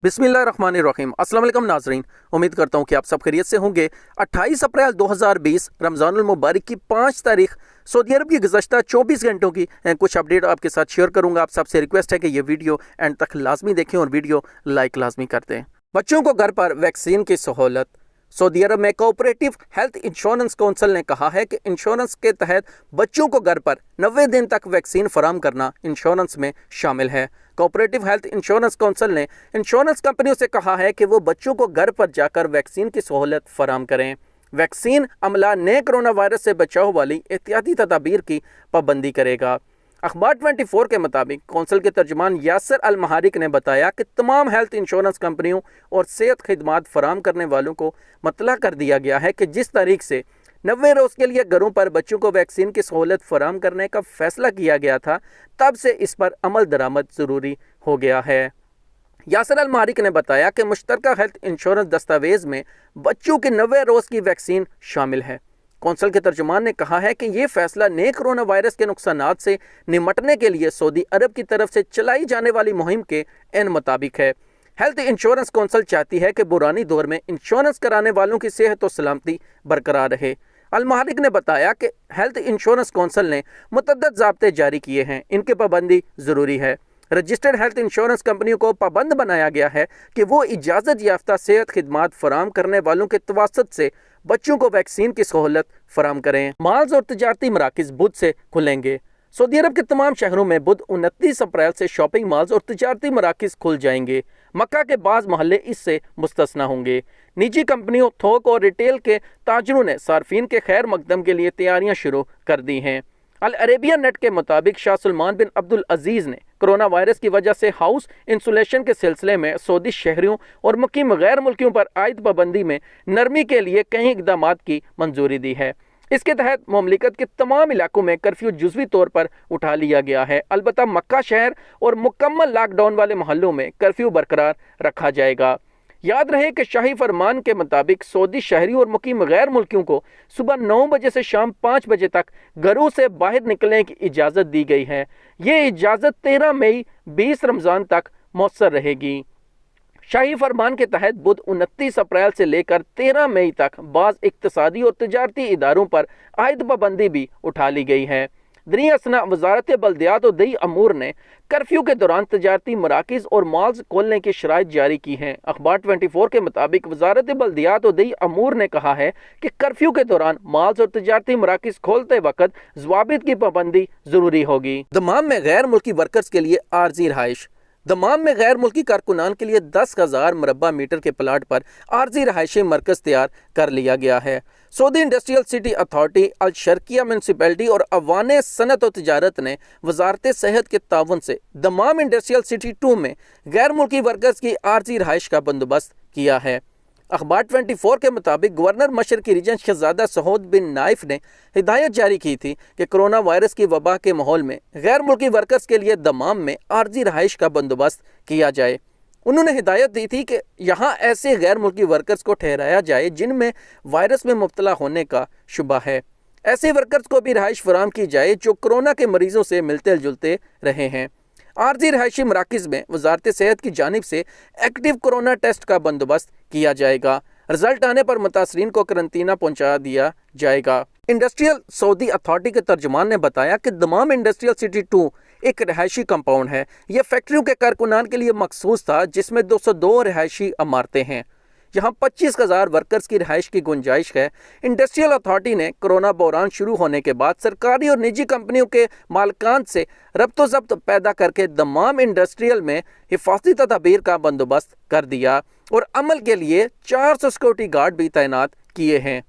बिस्मिल्लाहिर्रहमानिर्रहीम। अस्सलाम वालेकुम नाजरीन, उम्मीद करता हूँ कि आप सब खैरियत से होंगे। 28 अप्रैल 2020 रमज़ानुल मुबारक की 5 तारीख सऊदी अरब की गुज़श्ता 24 घंटों की कुछ अपडेट आपके साथ शेयर करूँगा। आप सबसे रिक्वेस्ट है कि ये वीडियो एंड तक लाजमी देखें और वीडियो लाइक लाजमी कर दें। बच्चों को घर पर वैक्सीन की सहूलत। सऊदी अरब में कोऑपरेटिव हेल्थ इंश्योरेंस काउंसिल ने कहा है कि इंश्योरेंस के तहत बच्चों को घर पर 90 दिन तक वैक्सीन फराहम करना इंश्योरेंस में शामिल है। कोऑपरेटिव हेल्थ इंश्योरेंस काउंसिल ने इंश्योरेंस कंपनियों से कहा है कि वो बच्चों को घर पर जाकर वैक्सीन की सहूलत फराहम करें। वैक्सीन अमला नए कोरोना वायरस से बचाव वाली एहतियाती तदाबीर की पाबंदी करेगा। अखबार 24 के मुताबिक कौंसिल के तर्जुमान यासर अल महारिक ने बताया कि तमाम हेल्थ इंश्योरेंस कंपनियों और सेहत खिदमात फराहम करने वालों को मतला कर दिया गया है कि जिस तारीख से 90 रोज़ के लिए घरों पर बच्चों को वैक्सीन की सहूलत फराहम करने का फैसला किया गया था, तब से इस पर अमल दरामद ज़रूरी हो गया है। यासर अल मारिक ने बताया कि मुश्तरका हेल्थ इंश्योरेंस दस्तावेज़ में बच्चों के 90 रोज़ की वैक्सीन शामिल है। कौंसिल के तर्जुमान ने कहा है कि ये फैसला नए कोरोना वायरस के नुकसानात से निमटने के लिए सऊदी अरब की तरफ से चलाई जाने वाली मुहिम के इन मुताबिक है। हेल्थ इंश्योरेंस कौंसिल चाहती है कि बुरानी दौर में इंश्योरेंस कराने वालों की सेहत और सलामती बरकरार रहे। अल-महारिक ने बताया कि हेल्थ इंश्योरेंस कौंसिल ने मुतअद्दिद ज़ाब्ते जारी किए हैं, इनकी पाबंदी ज़रूरी है। रजिस्टर्ड हेल्थ इंश्योरेंस कंपनियों को पाबंद बनाया गया है कि वो इजाज़त याफ्ता सेहत खिदमात फराहम करने वालों के तवासुत से बच्चों को वैक्सीन की सहूलत फराहम करें। माल्स और तजारती मराकिज़ बुध से खुलेंगे। सऊदी अरब के तमाम शहरों में बुध 29 अप्रैल से शॉपिंग मॉल्स और तजारती मराकिज़ खुल जाएंगे। मक्का के बाज़ मोहल्ले इससे मुस्तस्ना होंगे। निजी कंपनियों, थोक और रिटेल के ताजरों ने सार्फिन के खैर मकदम के लिए तैयारियां शुरू कर दी हैं। अल अरेबिया नेट के मुताबिक शाह सलमान बिन अब्दुल अजीज़ ने कोरोना वायरस की वजह से हाउस इंसुलेशन के सिलसिले में सऊदी शहरियों और मुकीम गैर मुल्कियों पर आयद पाबंदी में नरमी के लिए कई इकदाम की मंजूरी दी है। इसके तहत मुमलिकत के तमाम इलाकों में कर्फ्यू जुज़वी तौर पर उठा लिया गया है। अलबत्ता मक्का शहर और मुकम्मल लॉकडाउन वाले मोहल्लों में कर्फ्यू बरकरार रखा जाएगा। याद रहे कि शाही फरमान के मुताबिक सऊदी शहरियों और मुकीम गैर मुल्कियों को सुबह 9 बजे से शाम 5 बजे तक घरों से बाहर निकलने की इजाज़त दी गई है। ये इजाज़त 13 मई 20 रमज़ान तक मौसर रहेगी। शाही फरमान के तहत बुध 29 अप्रैल से लेकर 13 मई तक बाज़ इक्तिसादी और तजारती इदारों पर आयद पाबंदी भी उठा ली गई है। दरी असना वजारत बल्दियात और दई अमूर ने कर्फ्यू के दौरान तजारती मराकिज़ और मॉल्स खोलने की शराइत जारी की हैं। अखबार 24 के मुताबिक वजारत बल्दियात और दई अमूर ने कहा है कि कर्फ्यू के दौरान मॉल्स और तजारती मराकिज़ खोलते वक्त ज़वाबित की पाबंदी ज़रूरी होगी। दमाम में गैर मुल्की वर्कर्स के लिए आर्जी रहाइश। दमाम में गैर मुल्की कारकुनान के लिए 10,000 मुरबा मीटर के प्लाट पर आर्जी रहायशी मरकज़ तैयार कर लिया गया है। सऊदी इंडस्ट्रियल सिटी अथॉरिटी, अल शर्किया म्यूनसिपैलिटी और अवान सनत और तिजारत ने वजारत सेहत के ताउन से दमाम इंडस्ट्रियल सिटी 2 में गैर मुल्की वर्कर्स की आर्जी रहाइश का बंदोबस्त किया है। अखबार 24 के मुताबिक गवर्नर मशरकी रीजन शहजादा सऊद बिन नाइफ ने हिदायत जारी की थी कि कोरोना वायरस की वबा के माहौल में गैर मुल्की वर्कर्स के लिए दमाम में आर्जी रहाइश का बंदोबस्त किया जाए। उन्होंने हिदायत दी थी कि यहाँ ऐसे गैर मुल्की वर्कर्स को ठहराया जाए जिनमें वायरस में मुब्तला होने का शुबा है। ऐसे वर्कर्स को भी रहाइश फराहम की जाए जो कोरोना के मरीजों से मिलते जुलते रहे हैं। आर्जी रहायशी मराकिज़ में वजारत सेहत की जानिब से एक्टिव कोरोना टेस्ट का बंदोबस्त किया जाएगा। रिजल्ट आने पर मुतासरीन को करंतना पहुंचा दिया जाएगा। इंडस्ट्रियल सऊदी अथॉरिटी के तर्जुमान ने बताया कि दमाम इंडस्ट्रियल सिटी 2 एक रहायशी कंपाउंड है। यह फैक्ट्रियों के कारकुनान के लिए मखसूस था, जिसमें 202 रहायशी इमारतें हैं। यहाँ 25,000 वर्कर्स की रिहाइश की गुंजाइश है। इंडस्ट्रियल अथॉरिटी ने कोरोना बहरान शुरू होने के बाद सरकारी और निजी कंपनियों के मालकान से रब्तो ज़ब्त पैदा करके दमाम इंडस्ट्रियल में हिफाजती तदाबीर का बंदोबस्त कर दिया और अमल के लिए 400 सिक्योरिटी गार्ड भी तैनात किए हैं।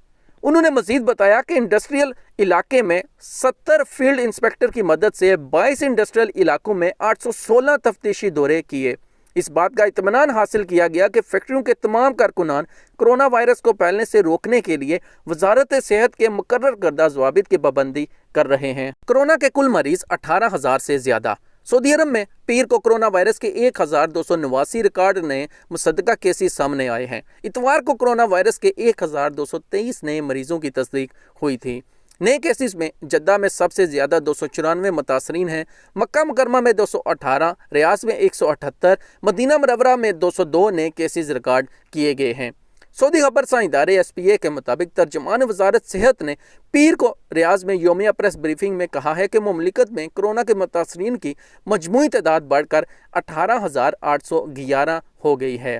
उन्होंने मजीद बताया कि इंडस्ट्रियल इलाके में 70 फील्ड इंस्पेक्टर की मदद से 22 इंडस्ट्रियल इलाकों में 816 तफ्तीशी दौरे किए। इस बात का इत्मीनान हासिल किया गया कि फैक्ट्रियों के तमाम कारकुनान कोरोना वायरस को फैलने से रोकने के लिए वजारत सेहत के मुकर्रर करदा ज़वाबित की पाबंदी कर रहे हैं। कोरोना के कुल मरीज 18,000 से ज़्यादा। सऊदी अरब में पीर को कोरोना वायरस के 1,289 रिकॉर्ड नए मुसद्दका केसेस सामने आए हैं। इतवार को कोरोना वायरस के 1,223 नए मरीजों की तस्दीक हुई थी। نئے کیسز میں جدہ میں سب سے زیادہ 294 متاثرین ہیں، مکہ مکرمہ میں 218، ریاض میں 178، مدینہ منورہ میں 202 نئے کیسز ریکارڈ کیے گئے ہیں۔ سعودی خبرساں ادارے SPA کے مطابق ترجمان وزارت صحت نے پیر کو ریاض میں یومیہ پریس بریفنگ میں کہا ہے کہ مملکت میں کورونا کے متاثرین کی مجموعی تعداد بڑھ کر 18,811 ہو گئی ہے۔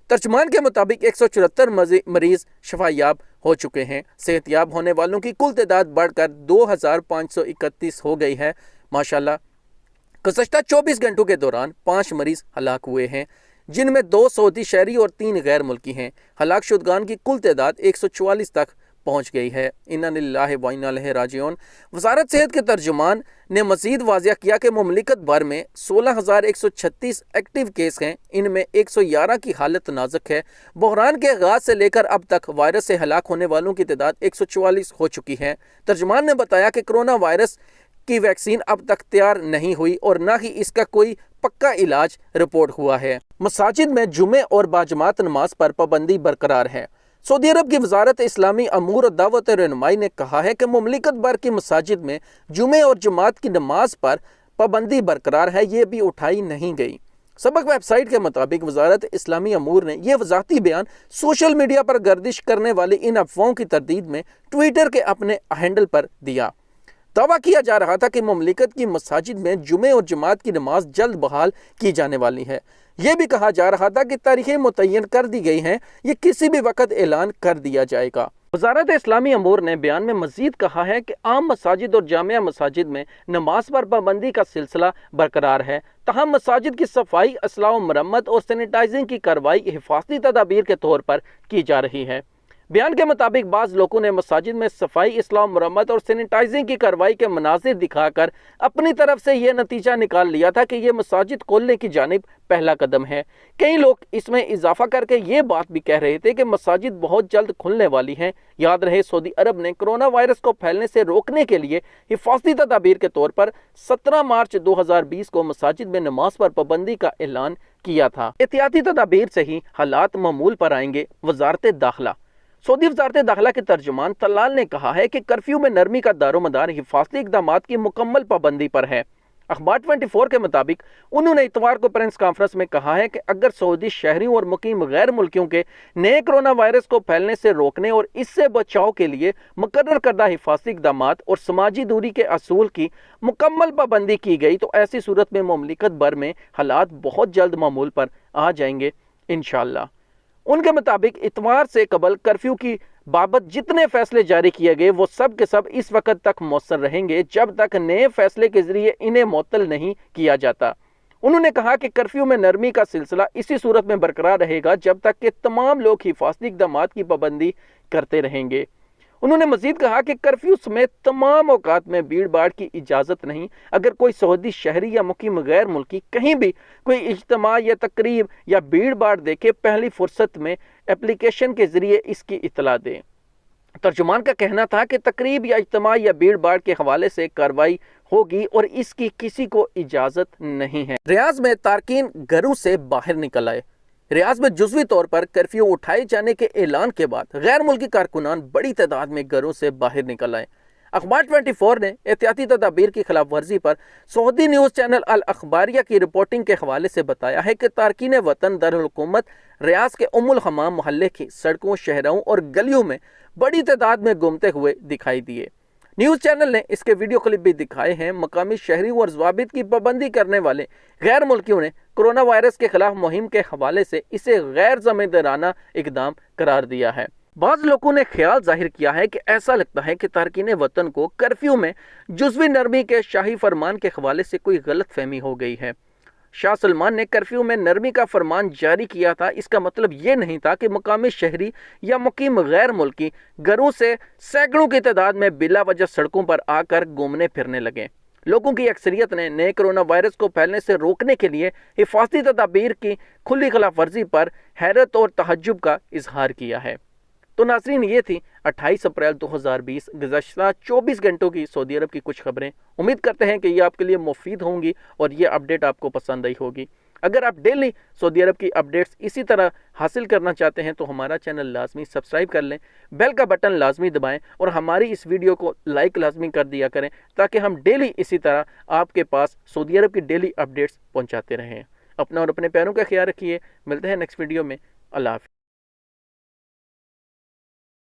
ترجمان کے مطابق 174 مریض شفا یاب ہو چکے ہیں۔ صحت یاب ہونے والوں کی کل تعداد بڑھ کر 2,531 ہو گئی ہے۔ ماشاءاللہ گزشتہ 24 گھنٹوں کے دوران 5 مریض ہلاک ہوئے ہیں، جن میں 2 سعودی شہری اور 3 غیر ملکی ہیں۔ ہلاک شدگان کی کل تعداد 144 تک پہنچ گئی ہے۔ انا للہ و انا الیہ راجعون۔ وزارت صحت کے ترجمان نے مزید واضح کیا کہ مملکت بھر میں 16,136 ایکٹیو کیس ہیں، ان میں 111 کی حالت نازک ہے۔ بحران کے آغاز سے لے کر اب تک وائرس سے ہلاک ہونے والوں کی تعداد 144 ہو چکی ہے۔ ترجمان نے بتایا کہ کرونا وائرس کی ویکسین اب تک تیار نہیں ہوئی اور نہ ہی اس کا کوئی پکا علاج رپورٹ ہوا ہے۔ مساجد میں جمعے اور باجماعت نماز پر پابندی برقرار ہے۔ سعودی عرب کی وزارت اسلامی امور اور دعوت رہنمائی نے کہا ہے کہ مملکت بھر کی مساجد میں جمعے اور جماعت کی نماز پر پابندی برقرار ہے، یہ بھی اٹھائی نہیں گئی۔ سبق ویب سائٹ کے مطابق وزارت اسلامی امور نے یہ وضاحتی بیان سوشل میڈیا پر گردش کرنے والی ان افواہوں کی تردید میں ٹویٹر کے اپنے ہینڈل پر دیا۔ دعویٰ کیا جا رہا تھا کہ مملکت کی مساجد میں جمعے اور جماعت کی نماز جلد بحال کی جانے والی ہے۔ یہ بھی کہا جا رہا تھا کہ تاریخیں متعین کر دی گئی ہیں، یہ کسی بھی وقت اعلان کر دیا جائے گا۔ وزارت اسلامی امور نے بیان میں مزید کہا ہے کہ عام مساجد اور جامعہ مساجد میں نماز پر پابندی کا سلسلہ برقرار ہے، تاہم مساجد کی صفائی، اصلاح و مرمت اور سینیٹائزنگ کی کارروائی حفاظتی تدابیر کے طور پر کی جا رہی ہے۔ بیان کے مطابق بعض لوگوں نے مساجد میں صفائی، اصلاح و مرمت اور سینیٹائزنگ کی کارروائی کے مناظر دکھا کر اپنی طرف سے یہ نتیجہ نکال لیا تھا کہ یہ مساجد کھولنے کی جانب پہلا قدم ہے۔ کئی لوگ اس میں اضافہ کر کے یہ بات بھی کہہ رہے تھے کہ مساجد بہت جلد کھلنے والی ہیں۔ یاد رہے سعودی عرب نے کرونا وائرس کو پھیلنے سے روکنے کے لیے حفاظتی تدابیر کے طور پر 17 مارچ 2020 کو مساجد میں نماز پر پابندی کا اعلان کیا تھا۔ احتیاطی تدابیر سے ہی حالات معمول پر آئیں گے۔ وزارت داخلہ سعودی وزارت داخلہ کے ترجمان طلال نے کہا ہے کہ کرفیو میں نرمی کا دار و مدار حفاظتی اقدامات کی مکمل پابندی پر ہے۔ اخبار 24 کے مطابق انہوں نے اتوار کو پریس کانفرنس میں کہا ہے کہ اگر سعودی شہریوں اور مقیم غیر ملکیوں کے نئے کرونا وائرس کو پھیلنے سے روکنے اور اس سے بچاؤ کے لیے مقرر کردہ حفاظتی اقدامات اور سماجی دوری کے اصول کی مکمل پابندی کی گئی تو ایسی صورت میں مملکت بھر میں حالات بہت جلد معمول پر آ جائیں گے انشاءاللہ۔ ان کے مطابق اتوار سے قبل کرفیو کی بابت جتنے فیصلے جاری کیے گئے وہ سب کے سب اس وقت تک مؤثر رہیں گے جب تک نئے فیصلے کے ذریعے انہیں معطل نہیں کیا جاتا۔ انہوں نے کہا کہ کرفیو میں نرمی کا سلسلہ اسی صورت میں برقرار رہے گا جب تک کہ تمام لوگ حفاظتی اقدامات کی پابندی کرتے رہیں گے۔ انہوں نے مزید کہا کہ کرفیو سمیت تمام اوقات میں بھیڑ بھاڑ کی اجازت نہیں۔ اگر کوئی سعودی شہری یا مقیم غیر ملکی کہیں بھی کوئی اجتماع یا تقریب یا بھیڑ بھاڑ دیکھے پہلی فرصت میں اپلیکیشن کے ذریعے اس کی اطلاع دیں۔ ترجمان کا کہنا تھا کہ تقریب یا اجتماع یا بھیڑ بھاڑ کے حوالے سے کارروائی ہوگی اور اس کی کسی کو اجازت نہیں ہے۔ ریاض میں تارکین گھروں سے باہر نکل آئے۔ ریاض میں جزوی طور پر کرفیو اٹھائے جانے کے اعلان کے بعد غیر ملکی کارکنان بڑی تعداد میں گھروں سے باہر نکل آئے۔ اخبار 24 نے احتیاطی تدابیر کی خلاف ورزی پر سعودی نیوز چینل الاخباریہ کی رپورٹنگ کے حوالے سے بتایا ہے کہ تارکین وطن دارالحکومت ریاض کے الحمام محلے کی سڑکوں، شہروں اور گلیوں میں بڑی تعداد میں گھومتے ہوئے دکھائی دیے۔ نیوز چینل نے اس کے ویڈیو کلپ بھی دکھائے ہیں۔ مقامی شہریوں اور ضوابط کی پابندی کرنے والے غیر ملکیوں نے کرونا وائرس کے خلاف مہم کے حوالے سے اسے غیر ذمہ دارانہ اقدام قرار دیا ہے۔ بعض لوگوں نے خیال ظاہر کیا ہے کہ ایسا لگتا ہے کہ تارکین وطن کو کرفیو میں جزوی نرمی کے شاہی فرمان کے حوالے سے کوئی غلط فہمی ہو گئی ہے۔ شاہ سلمان نے کرفیو میں نرمی کا فرمان جاری کیا تھا، اس کا مطلب یہ نہیں تھا کہ مقامی شہری یا مقیم غیر ملکی گھروں سے سینکڑوں کی تعداد میں بلا وجہ سڑکوں پر آ کر گھومنے پھرنے لگے۔ لوگوں کی اکثریت نے نئے کرونا وائرس کو پھیلنے سے روکنے کے لیے حفاظتی تدابیر کی کھلی خلاف ورزی پر حیرت اور تعجب کا اظہار کیا ہے۔ تو ناظرین، یہ تھی 28 اپریل 2020 گزشتہ 24 گھنٹوں کی سعودی عرب کی کچھ خبریں۔ امید کرتے ہیں کہ یہ آپ کے لیے مفید ہوں گی اور یہ اپڈیٹ آپ کو پسند آئی ہوگی۔ اگر آپ ڈیلی سعودی عرب کی اپڈیٹس اسی طرح حاصل کرنا چاہتے ہیں تو ہمارا چینل لازمی سبسکرائب کر لیں، بیل کا بٹن لازمی دبائیں اور ہماری اس ویڈیو کو لائک لازمی کر دیا کریں تاکہ ہم ڈیلی اسی طرح آپ کے پاس سعودی عرب کی ڈیلی اپڈیٹس پہنچاتے رہیں۔ اپنا اور اپنے پیاروں کا خیال رکھیے، ملتے ہیں نیکسٹ ویڈیو میں، اللہ حافظ۔